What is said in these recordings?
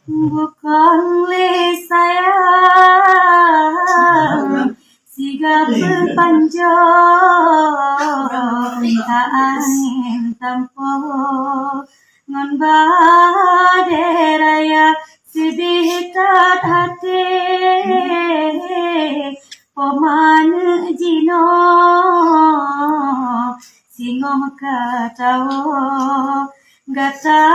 Bukan le sayang siga berpanjang tak angin tampo ngon baderaya sedih tat hati pemane jino singoh katawo gata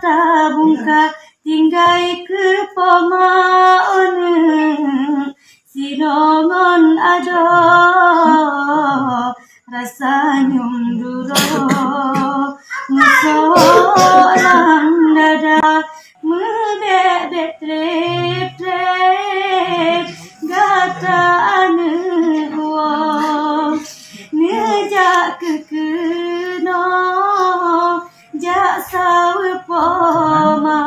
tabungka tinggai ke pemaone sinongon ado rasa nyunduro musolang dada mebebet trep gata ane uang nejak kekeno jak sawe poma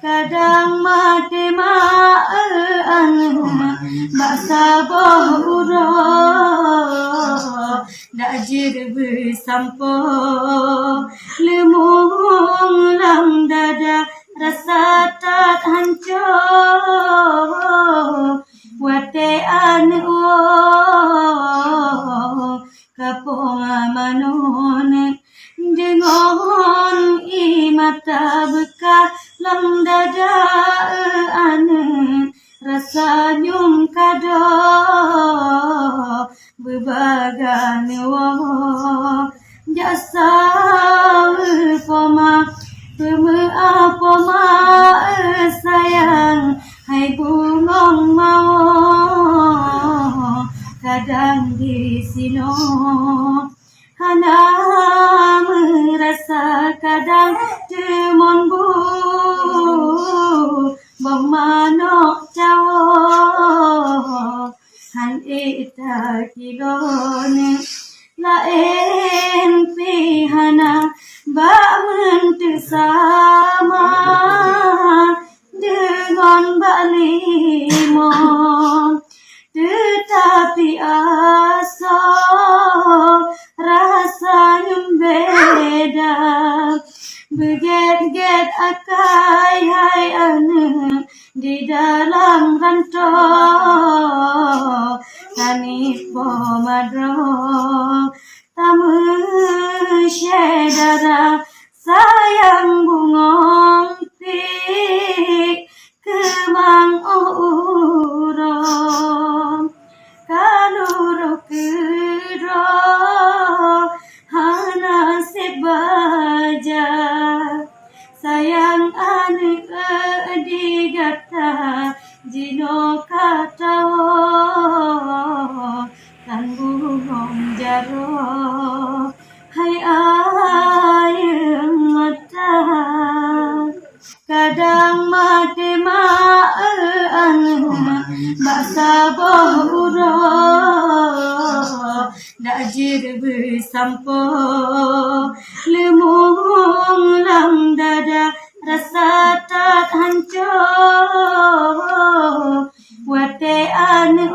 kadang mati maan baksa boh uro dak jir bersampo lemung lam dada rasa tak hancur wate ane uang kapong manon dengon mata bekah lam dada ane rasa nyum kado bebagan wo jasa poma poma sayang hai bungong mau kadang di sino hana merasa kadang temon bu bermanok cawo han ita kilone lain pihana ba mentu sama dengan balimon tetapi asa rasanya beda beget-get akai hai ane di dalam rantau tani pomadro tamu syedara sayang bungong pik kemang urong kaluro kero hana sebaja sayang ane digata jino katawo kan bungong jaro hai ayeng mata kadang mati maan baksa boh uro dak jir bersampo lemung lam dada rasa tak hancur wate ane